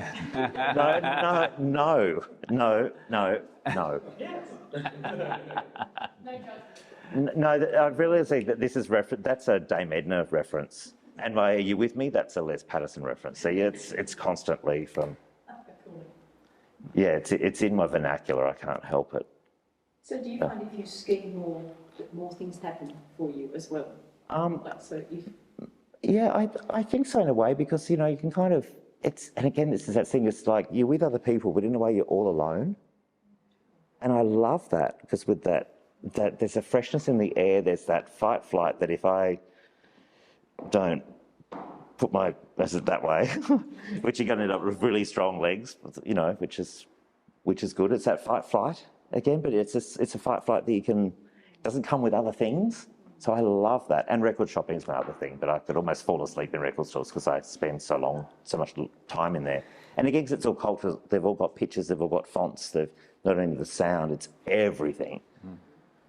B: No, I really think that this is that's a Dame Edna reference. And Are You With Me? That's a Les Patterson reference. So yeah, it's constantly from. Yeah, it's in my vernacular. I can't help it.
D: So do you find if you ski more, that more things happen for you as well?
B: Yeah, I think so in a way, because you can kind of and again, this is that thing. It's like you're with other people, but in a way you're all alone. And I love that, because with that there's a freshness in the air. There's that fight flight that if I don't put my message that way, which you're going to end up with really strong legs, which is good. It's that fight flight again, but it's a fight flight that you can doesn't come with other things. So I love that. And record shopping is my other thing, but I could almost fall asleep in record stores because I spend so much time in there. And the gigs, it's all culture. They've all got pictures, they've all got fonts, they've not only the sound, it's everything.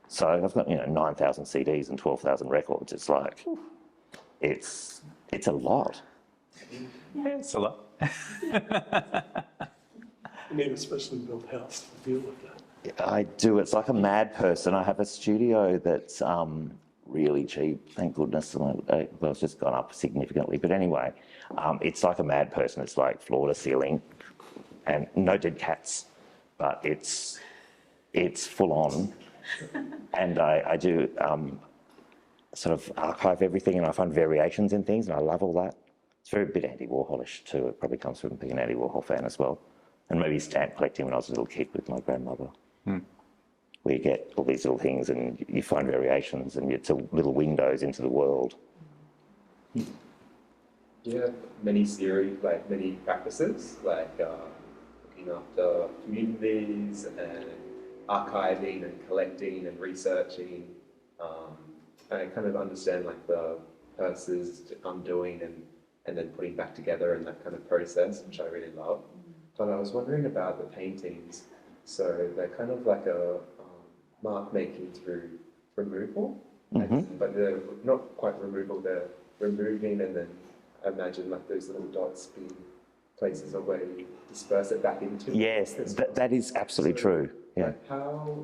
B: So I've got, 9,000 CDs and 12,000 records. It's like, it's a lot.
A: Yeah, it's a lot.
C: You need a specially built house to deal with that.
B: I do. It's like a mad person. I have a studio that's really cheap, thank goodness. Well, it's just gone up significantly. But anyway, it's like a mad person. It's like floor to ceiling and no dead cats, but it's full on. And I do sort of archive everything, and I find variations in things, and I love all that. It's very bit anti-Warholish too. It probably comes from being an anti-Warhol fan as well. And maybe stamp collecting when I was a little kid with my grandmother. Where you get all these little things and you find variations and it's little windows into the world.
E: Yeah, many series, like many practices, like looking after communities and archiving and collecting and researching. I kind of understand like the purses undoing and then putting back together and that kind of process, which I really love. But I was wondering about the paintings. So they're kind of like a mark making through removal, but they're not quite removal, they're removing, and then I imagine like those little dots being places of where you disperse it back into.
B: Yes, that is absolutely true. Yeah.
E: Like how,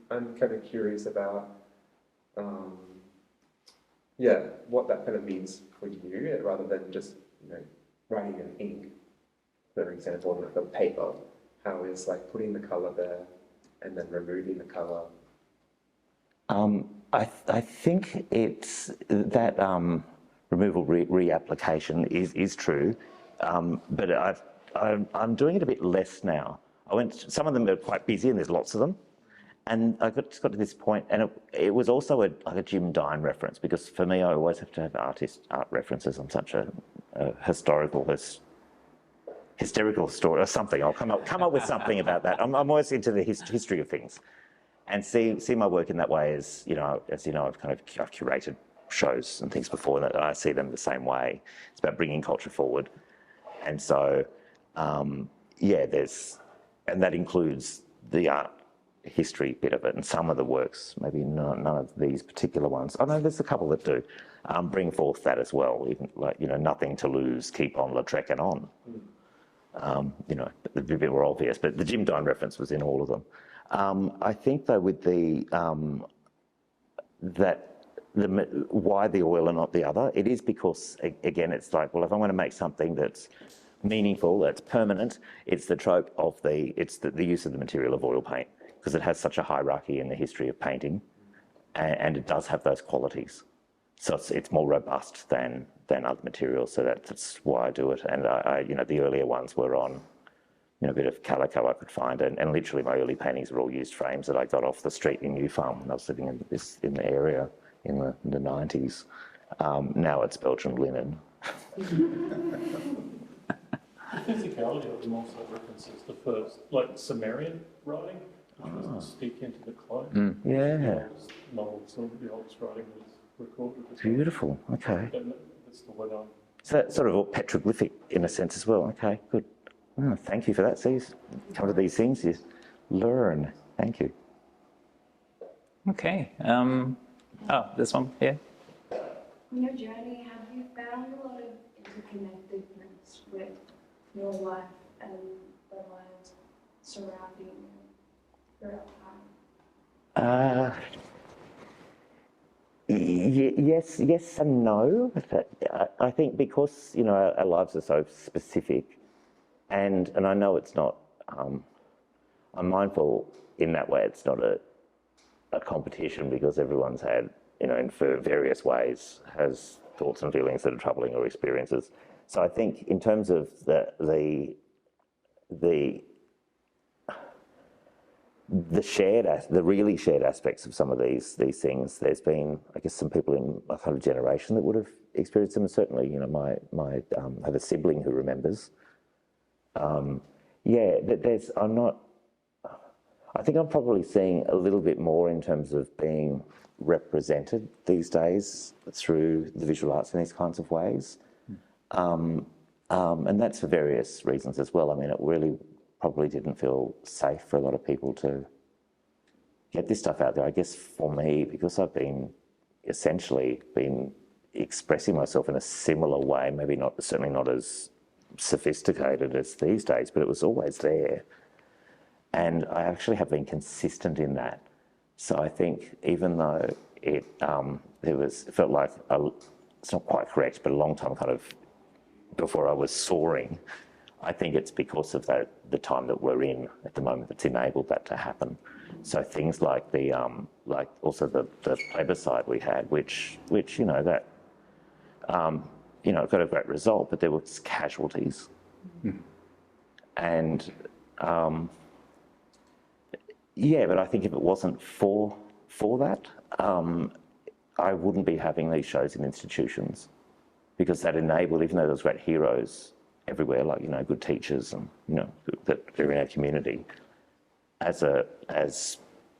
E: I'm kind of curious about, what that kind of means for you, rather than just, writing in ink, for example, on like a paper. How is like putting the colour there and then removing the colour?
B: I think it's that removal reapplication is true, but I'm doing it a bit less now. Some of them are quite busy and there's lots of them, and I just got to this point, and it was also like a Jim Dine reference, because for me I always have to have art references. I'm such a hysterical story or something. I'll come up with something about that. I'm always into the history of things, and see my work in that way as I've curated shows and things before, and I see them the same way. It's about bringing culture forward, and so and that includes the art history bit of it, and some of the works, maybe none of these particular ones. I know there's a couple that do bring forth that as well. Even like nothing to lose, keep on, Lautrec and on. A bit more obvious, but the Jim Dine reference was in all of them. I think though with why the oil and not the other, it is because again it's like, well, if I want to make something that's meaningful, that's permanent, it's the trope of the use of the material of oil paint, because it has such a hierarchy in the history of painting, and it does have those qualities. So it's more robust than other materials. So that's why I do it. And I the earlier ones were on, a bit of calico I could find, and literally my early paintings were all used frames that I got off the street in New Farm when I was living in the area in the 90s. Now it's Belgian linen.
C: The physicality of them also references the first, like Sumerian writing, which doesn't speak into the clone.
B: Yeah.
C: The oldest writing was recorded.
B: Beautiful. Okay.
C: That's the word on.
B: So that's sort of all petroglyphic in a sense as well. Okay, good. Oh, thank you for that. So you come to these things, you learn. Thank you.
A: Okay. This one here.
F: On your journey, have you found a lot of interconnectedness with your life and the lives surrounding you throughout time?
B: Yes and no. I think because our lives are so specific, and I know it's not. I'm mindful in that way. It's not a competition, because everyone's had in various ways has thoughts and feelings that are troubling or experiences. So I think in terms of the really shared aspects of some of these things, there's been, I guess, some people in my kind of generation that would have experienced them, and certainly, I have a sibling who remembers. I think I'm probably seeing a little bit more in terms of being represented these days through the visual arts in these kinds of ways. And that's for various reasons as well. I mean, it really probably didn't feel safe for a lot of people to get this stuff out there. I guess for me, because I've essentially been expressing myself in a similar way, maybe not, certainly not as sophisticated as these days, but it was always there. And I actually have been consistent in that. So I think even though it felt like, it's not quite correct, but a long time kind of before I was soaring, I think it's because of the time that we're in at the moment that's enabled that to happen. So things like also the plebiscite we had, which you know, that got a great result, but there was casualties. And yeah, but I think if it wasn't for that, I wouldn't be having these shows in institutions, because that enabled, even though there was great heroes everywhere, like, you know, good teachers and, you know, that are in our community, as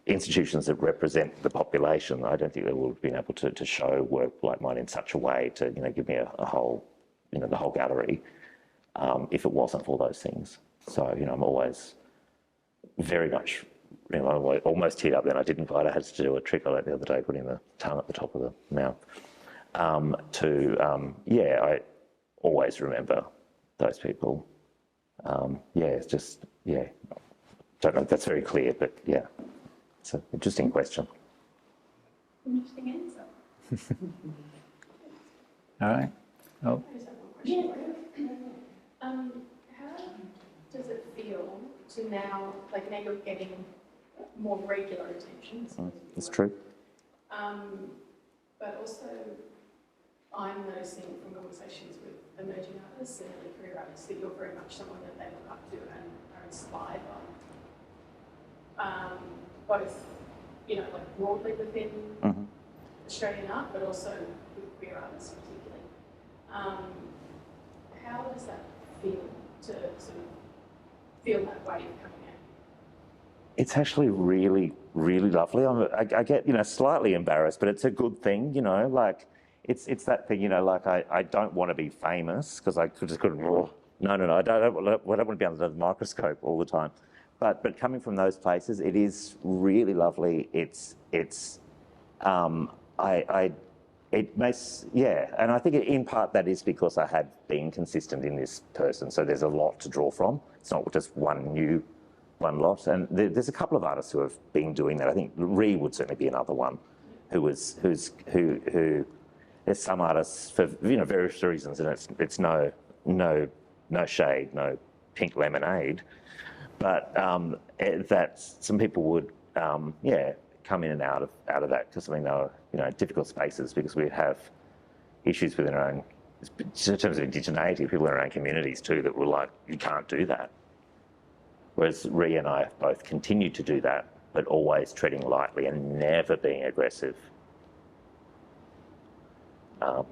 B: institutions that represent the population, I don't think they would have been able to show work like mine in such a way to, you know, give me a whole, you know, the whole gallery, if it wasn't for those things. So, you know, I'm always very much, you know, I almost teared up then. I didn't quite. I had to do a trick I learned the other day, putting the tongue at the top of the mouth. I always remember those people. It's just, don't know if that's very clear, but yeah, it's an interesting question.
F: Interesting answer.
A: All right. Oh,
F: Yeah. How does it feel to now, like now you're getting more regular attention?
B: It's true.
F: But also, I'm noticing from conversations with emerging artists and early career artists that you're very much someone that they look up to and are inspired by. Both, you know, like broadly within Australian art, but also with queer artists particularly. How does that feel to sort of feel that wave coming out?
B: It's actually really, really lovely. I get, you know, slightly embarrassed, but it's a good thing, you know, like it's that thing, you know, like I don't want to be famous because I just couldn't, no, I don't want to be under the microscope all the time. But coming from those places, it is really lovely. It makes, and I think in part that is because I had been consistent in this person. So there's a lot to draw from. It's not just one lot. And there's a couple of artists who have been doing that. I think Ree would certainly be another one who there's some artists for, you know, various reasons, and it's no shade, no pink lemonade, but that some people would come in and out of that because, I mean, they were, you know, difficult spaces because we have issues within our own, in terms of indigeneity, people in our own communities too that were like, you can't do that. Whereas Ree and I have both continued to do that, but always treading lightly and never being aggressive. So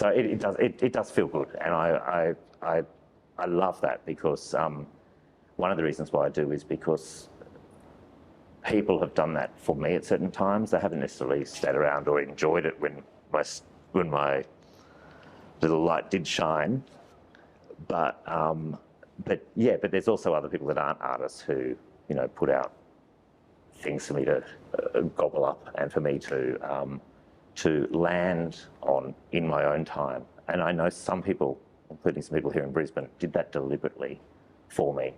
B: it does feel good, and I love that because one of the reasons why I do is because people have done that for me at certain times. They haven't necessarily stayed around or enjoyed it when my little light did shine, but there's also other people that aren't artists who, you know, put out things for me to gobble up and for me to land on in my own time. And I know some people, including some people here in Brisbane, did that deliberately for me.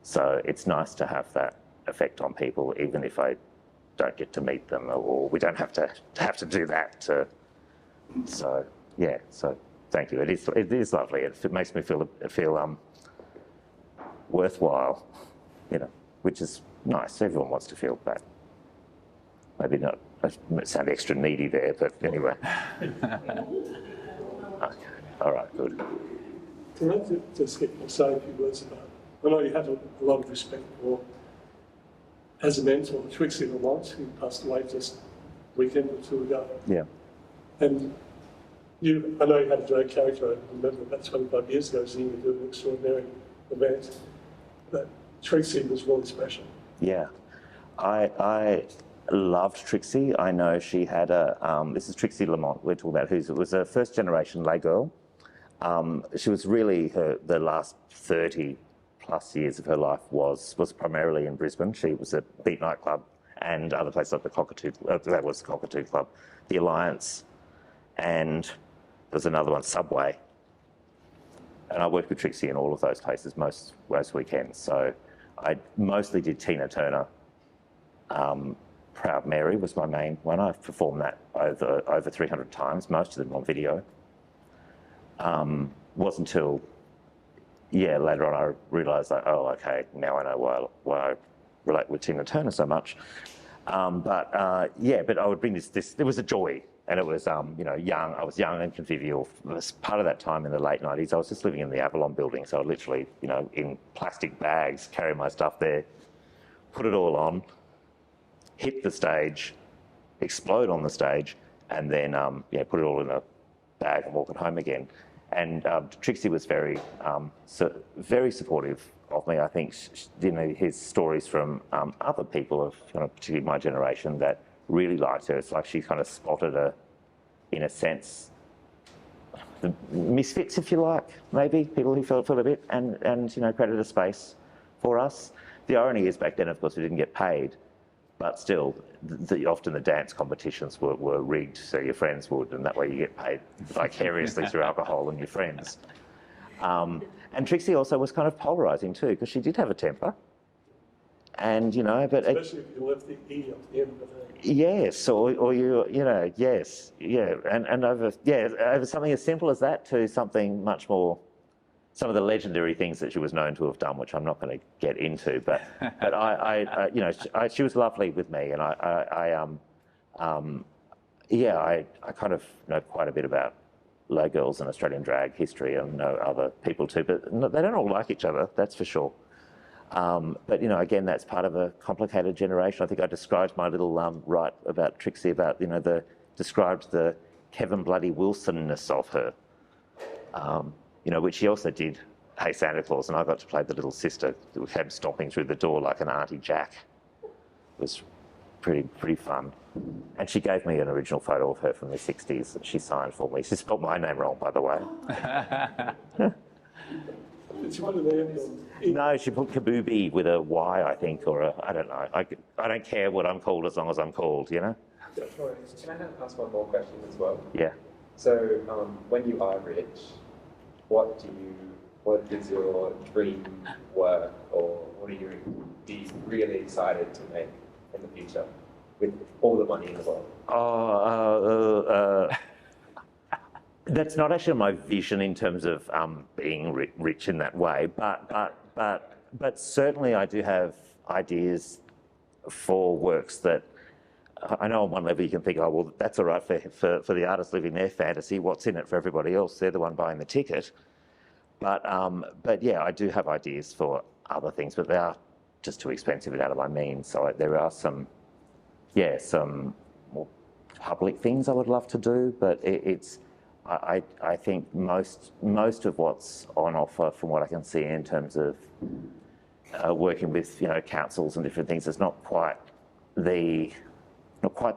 B: So it's nice to have that effect on people, even if I don't get to meet them, or we don't have to do that. So thank you. It is lovely. It makes me feel worthwhile, you know, which is nice. Everyone wants to feel that. Maybe not. I sound extra needy there, but anyway. Okay. All right. Good.
G: Can I just say a few words about? I know you have a lot of respect for, as a mentor, Trixie Lamont, who passed away just a weekend or two ago.
B: Yeah.
G: And I know you had a great character. I remember about 25 years ago seeing you do an extraordinary event. But Trixie was really special.
B: Yeah. I loved Trixie. I know she had this is Trixie Lamont we're talking about, who was a first generation lay girl. She was really, the last 30 plus years of her life was primarily in Brisbane. She was at Beat Nightclub and other places like the Cockatoo, that was the Cockatoo Club, the Alliance, and there's another one, Subway. And I worked with Trixie in all of those places most weekends. So I mostly did Tina Turner. Proud Mary was my main one. I've performed that over 300 times, most of them on video. Wasn't until, later on I realised that, oh, okay, now I know why I relate with Tina Turner so much. But I would bring this, it was a joy. And it was, young. I was young and convivial. It was part of that time in the late 90s. I was just living in the Avalon building, so I literally, in plastic bags, carry my stuff there, put it all on, hit the stage, explode on the stage, and then, put it all in a bag and walk it home again. And Trixie was very supportive of me. I think, his stories from other people of, particularly my generation, that really liked her. It's like she kind of spotted in a sense, the misfits, if you like, maybe, people who felt a bit, and created a space for us. The irony is back then, of course, we didn't get paid, but still, often the dance competitions were rigged, so your friends would, and that way you get paid vicariously through alcohol and your friends. And Trixie also was kind of polarising too, because she did have a temper. And, but...
G: Especially if you left the E at the end of it.
B: Yes, or yes, yeah. And over something as simple as that to something much more, some of the legendary things that she was known to have done, which I'm not going to get into, but she was lovely with me, and I kind of know quite a bit about lay girls and Australian drag history, and know other people too, but they don't all like each other, that's for sure. But again, that's part of a complicated generation. I think I described my little write about Trixie, about described the Kevin Bloody Wilson-ness of her, which she also did Hey Santa Claus, and I got to play the little sister who came stomping through the door like an Auntie Jack. It was pretty fun. And she gave me an original photo of her from the 60s that she signed for me. She spelled my name wrong, by the way.
G: It's one of them.
B: No, she put Kaboobie with a Y, I think, or I don't know. I don't care what I'm called as long as I'm called,
E: Can I ask one more question as well?
B: Yeah.
E: So, when you are rich, what is your dream work, or what are you really excited to make in the future with all the money in the world?
B: That's not actually my vision in terms of being rich in that way, but certainly I do have ideas for works that I know on one level you can think, oh, well, that's all right for the artist living their fantasy. What's in it for everybody else? They're the one buying the ticket. But yeah, I do have ideas for other things, but they are just too expensive and out of my means. So there are some more public things I would love to do, but I think most of what's on offer, from what I can see in terms of working with councils and different things, is not quite the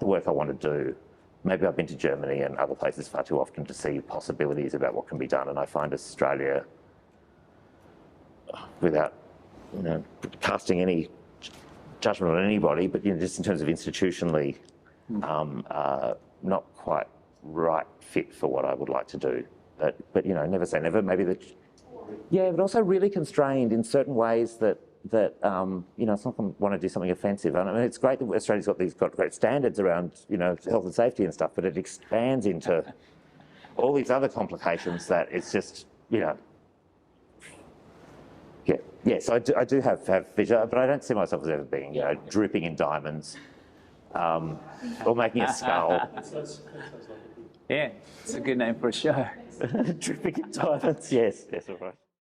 B: work I want to do. Maybe I've been to Germany and other places far too often to see possibilities about what can be done, and I find Australia, without casting any judgment on anybody, but just in terms of institutionally, not quite right fit for what I would like to do. But never say never. Maybe but also really constrained in certain ways that it's not going to want to do something offensive. I mean, it's great that Australia's got great standards around health and safety and stuff, but it expands into all these other complications that it's just So I do have vision, but I don't see myself as ever being dripping in diamonds or making a skull.
A: Yeah, it's a good name for a show.
B: Dripping in diamonds, yes, all right.